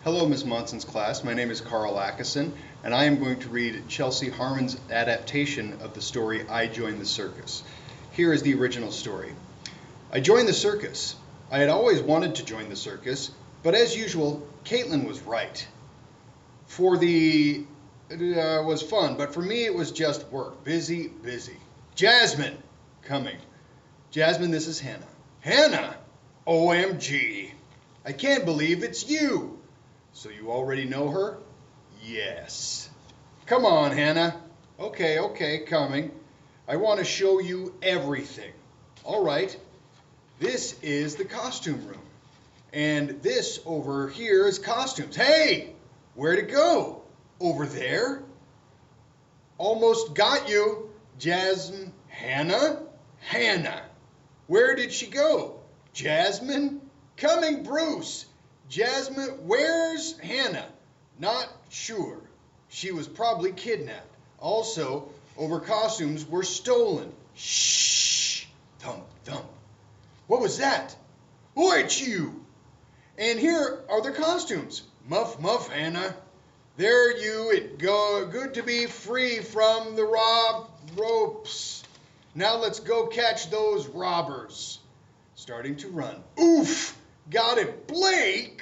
Hello, Ms. Monson's class. My name is Carl Atkinson, and I am going to read Chelsea Harmon's adaptation of the story I Joined the Circus. Here is the original story. I joined the circus. I had always wanted to join the circus, but as usual, Caitlin was right. It was fun, but for me it was just work. Busy. Jasmine, coming. Jasmine, this is Hannah. Hannah! OMG! I can't believe it's you! So you already know her? Yes. Come on, Hannah. Okay, coming. I want to show you everything. All right. This is the costume room. And this over here is costumes. Hey! Where'd it go? Over there? Almost got you. Jasmine. Hannah? Hannah. Where did she go? Jasmine? Coming, Bruce. Jasmine, where's Hannah? Not sure. She was probably kidnapped. Also, over costumes were stolen. Shh. Thump, thump. What was that? Oh, it's you. And here are the costumes. Muff, muff, Hannah. There you it go. Good to be free from the ropes. Now let's go catch those robbers. Starting to run. Oof! Got it, Blake!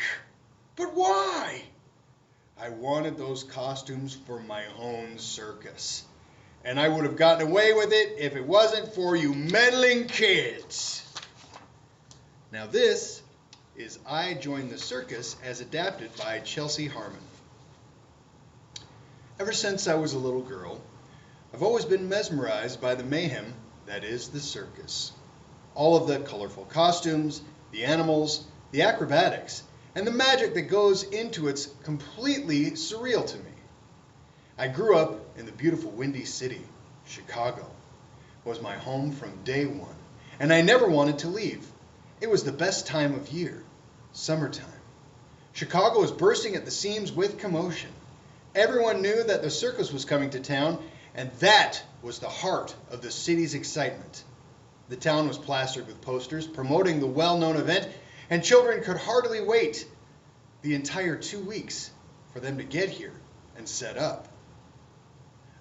But why? I wanted those costumes for my own circus. And I would have gotten away with it if it wasn't for you meddling kids. Now this is I Joined the Circus as adapted by Chelsea Harmon. Ever since I was a little girl, I've always been mesmerized by the mayhem that is the circus. All of the colorful costumes, the animals, the acrobatics, and the magic that goes into it's completely surreal to me. I grew up in the beautiful Windy City. Chicago was my home from day one, and I never wanted to leave. It was the best time of year, summertime. Chicago was bursting at the seams with commotion. Everyone knew that the circus was coming to town, and that was the heart of the city's excitement. The town was plastered with posters promoting the well-known event, and children could hardly wait the entire 2 weeks for them to get here and set up.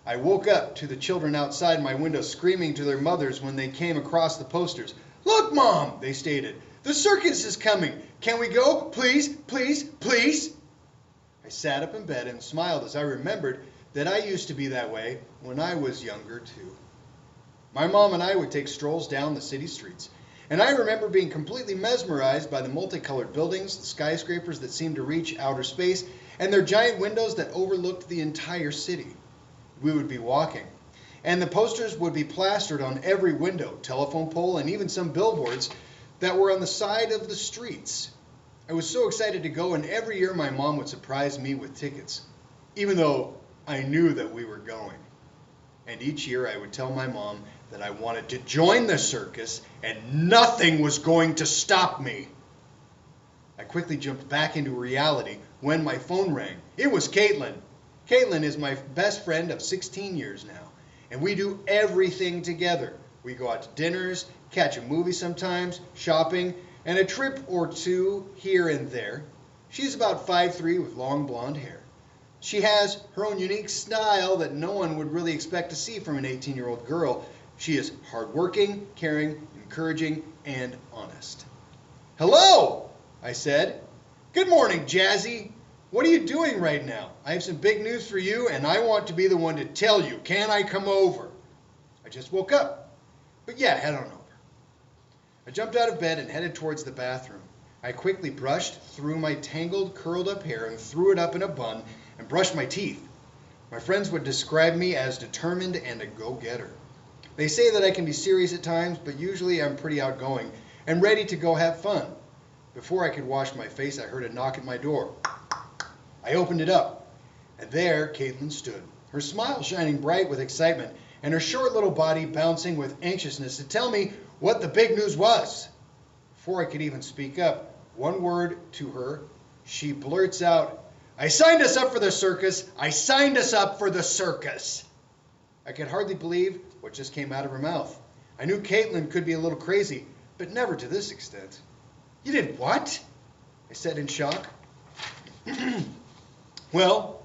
I woke up to the children outside my window screaming to their mothers when they came across the posters. "Look, Mom," they stated, "the circus is coming. Can we go? Please, please, please." I sat up in bed and smiled as I remembered that I used to be that way when I was younger too. My mom and I would take strolls down the city streets, and I remember being completely mesmerized by the multicolored buildings, the skyscrapers that seemed to reach outer space, and their giant windows that overlooked the entire city. We would be walking, and the posters would be plastered on every window, telephone pole, and even some billboards that were on the side of the streets. I was so excited to go, and every year my mom would surprise me with tickets, even though I knew that we were going. And each year I would tell my mom that I wanted to join the circus and nothing was going to stop me. I quickly jumped back into reality when my phone rang. It was Caitlin. Caitlin is my best friend of 16 years now, and we do everything together. We go out to dinners, catch a movie sometimes, shopping, and a trip or two here and there. She's about 5'3" with long blonde hair. She has her own unique style that no one would really expect to see from an 18-year-old girl. She is hardworking, caring, encouraging, and honest. "Hello," I said. "Good morning, Jazzy. What are you doing right now? I have some big news for you, and I want to be the one to tell you. Can I come over?" "I just woke up." "But yeah, head on over." I jumped out of bed and headed towards the bathroom. I quickly brushed through my tangled, curled-up hair and threw it up in a bun and brushed my teeth. My friends would describe me as determined and a go-getter. They say that I can be serious at times, but usually I'm pretty outgoing and ready to go have fun. Before I could wash my face, I heard a knock at my door. I opened it up, and there Caitlin stood, her smile shining bright with excitement, and her short little body bouncing with anxiousness to tell me what the big news was. Before I could even speak up, one word to her, she blurts out, "I signed us up for the circus! I signed us up for the circus!" I could hardly believe what just came out of her mouth. I knew Caitlin could be a little crazy, but never to this extent. "You did what?" I said in shock. Well,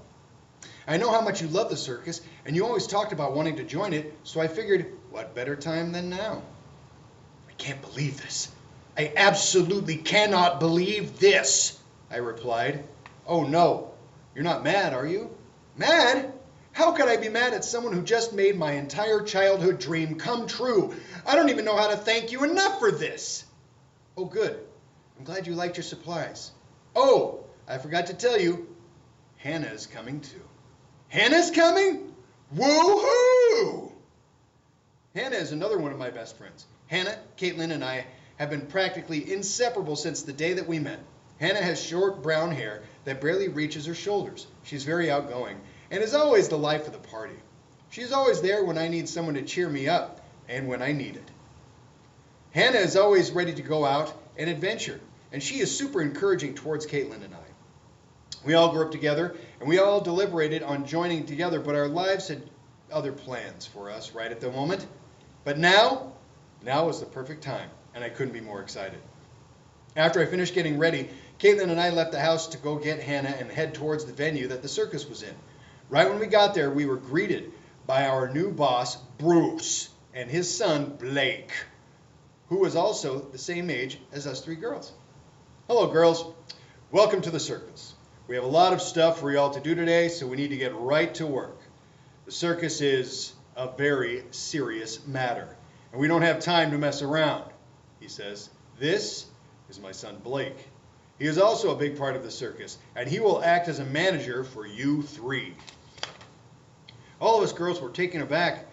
I know how much you love the circus, and you always talked about wanting to join it, so I figured, what better time than now? I can't believe this. I absolutely cannot believe this, I replied. Oh no, you're not mad, are you? Mad? How could I be mad at someone who just made my entire childhood dream come true? I don't even know how to thank you enough for this. Oh, good. I'm glad you liked your supplies. Oh, I forgot to tell you, Hannah is coming too. Hannah's coming? Woo-hoo! Hannah is another one of my best friends. Hannah, Caitlin, and I have been practically inseparable since the day that we met. Hannah has short brown hair that barely reaches her shoulders. She's very outgoing and is always the life of the party. She's always there when I need someone to cheer me up and when I need it. Hannah is always ready to go out and adventure, and she is super encouraging towards Caitlin and I. We all grew up together, and we all deliberated on joining together, but our lives had other plans for us right at the moment. But now is the perfect time, and I couldn't be more excited. After I finished getting ready, Caitlin and I left the house to go get Hannah and head towards the venue that the circus was in. Right when we got there, we were greeted by our new boss, Bruce, and his son, Blake, who was also the same age as us three girls. Hello, girls. Welcome to the circus. We have a lot of stuff for y'all to do today, so we need to get right to work. The circus is a very serious matter, and we don't have time to mess around, he says. This is my son, Blake. He is also a big part of the circus, and he will act as a manager for you three. All of us girls were taken aback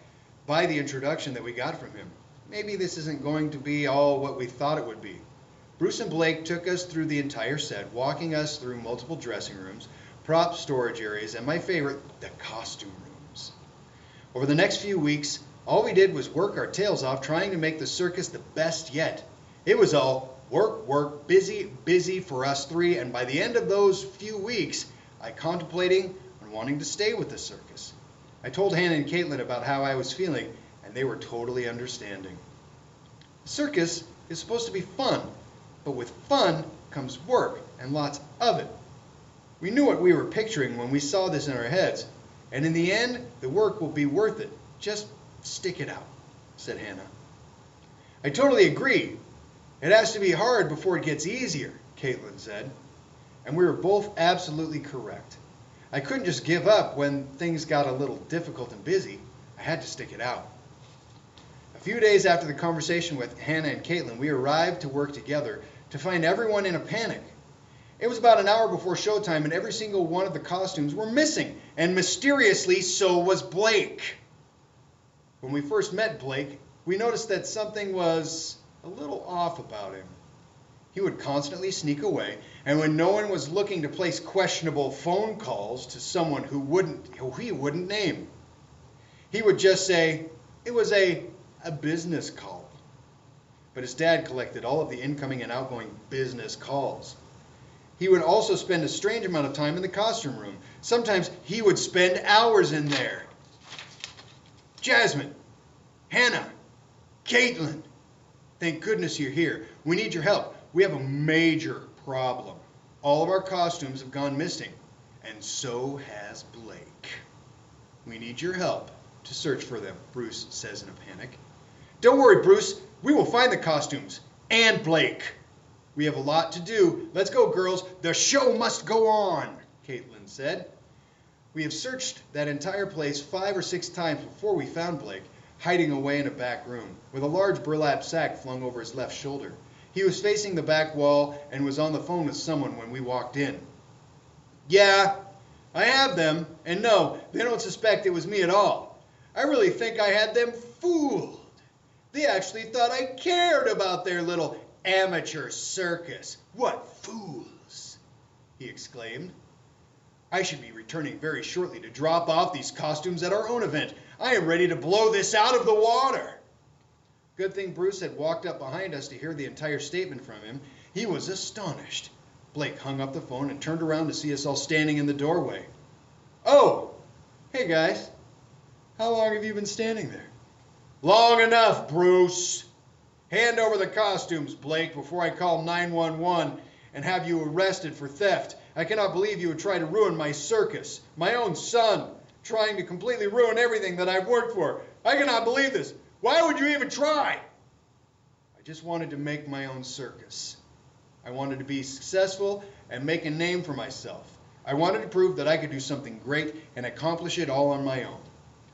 by the introduction that we got from him. Maybe this isn't going to be all what we thought it would be. Bruce and Blake took us through the entire set, walking us through multiple dressing rooms, prop storage areas, and my favorite, the costume rooms. Over the next few weeks, all we did was work our tails off trying to make the circus the best yet. It was all work, work, busy, busy for us three, and by the end of those few weeks, I contemplating on wanting to stay with the circus. I told Hannah and Caitlin about how I was feeling, and they were totally understanding. The circus is supposed to be fun, but with fun comes work, and lots of it. We knew what we were picturing when we saw this in our heads, and in the end, the work will be worth it. Just stick it out, said Hannah. I totally agree. It has to be hard before it gets easier, Caitlin said. And we were both absolutely correct. I couldn't just give up when things got a little difficult and busy. I had to stick it out. A few days after the conversation with Hannah and Caitlin, we arrived to work together to find everyone in a panic. It was about an hour before showtime, and every single one of the costumes were missing, and mysteriously so was Blake. When we first met Blake, we noticed that something was a little off about him. He would constantly sneak away, and when no one was looking to place questionable phone calls to someone who he wouldn't name, he would just say it was a business call. But his dad collected all of the incoming and outgoing business calls. He would also spend a strange amount of time in the costume room. Sometimes he would spend hours in there. Jasmine, Hannah, Caitlin, thank goodness you're here. We need your help. We have a major problem. All of our costumes have gone missing, and so has Blake. We need your help to search for them, Bruce says in a panic. Don't worry, Bruce. We will find the costumes and Blake. We have a lot to do. Let's go, girls. The show must go on, Caitlin said. We have searched that entire place 5 or 6 times before we found Blake, hiding away in a back room, with a large burlap sack flung over his left shoulder. He was facing the back wall and was on the phone with someone when we walked in. Yeah, I have them, and no, they don't suspect it was me at all. I really think I had them fooled. They actually thought I cared about their little amateur circus. What fools, he exclaimed. I should be returning very shortly to drop off these costumes at our own event. I am ready to blow this out of the water. Good thing Bruce had walked up behind us to hear the entire statement from him. He was astonished. Blake hung up the phone and turned around to see us all standing in the doorway. Oh, hey guys. How long have you been standing there? Long enough, Bruce. Hand over the costumes, Blake, before I call 911 and have you arrested for theft. I cannot believe you would try to ruin my circus. My own son, trying to completely ruin everything that I've worked for. I cannot believe this. Why would you even try? I just wanted to make my own circus. I wanted to be successful and make a name for myself. I wanted to prove that I could do something great and accomplish it all on my own.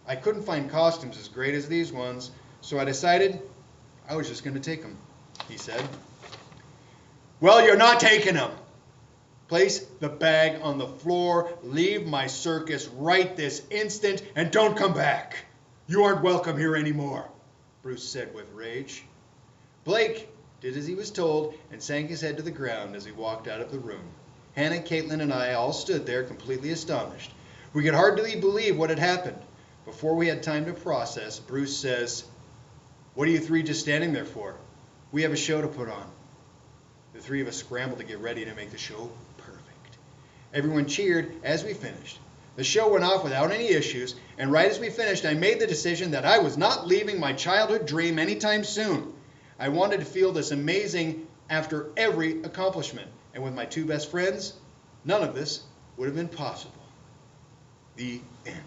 I couldn't find costumes as great as these ones, so I decided I was just going to take them, he said. Well, you're not taking them. Place the bag on the floor, leave my circus right this instant, and don't come back. You aren't welcome here anymore, Bruce said with rage. Blake did as he was told and sank his head to the ground as he walked out of the room. Hannah, Caitlin, and I all stood there completely astonished. We could hardly believe what had happened. Before we had time to process, Bruce says, "What are you three just standing there for? We have a show to put on." The three of us scrambled to get ready to make the show perfect. Everyone cheered as we finished. The show went off without any issues, and right as we finished, I made the decision that I was not leaving my childhood dream anytime soon. I wanted to feel this amazing after every accomplishment, and with my two best friends, none of this would have been possible. The end.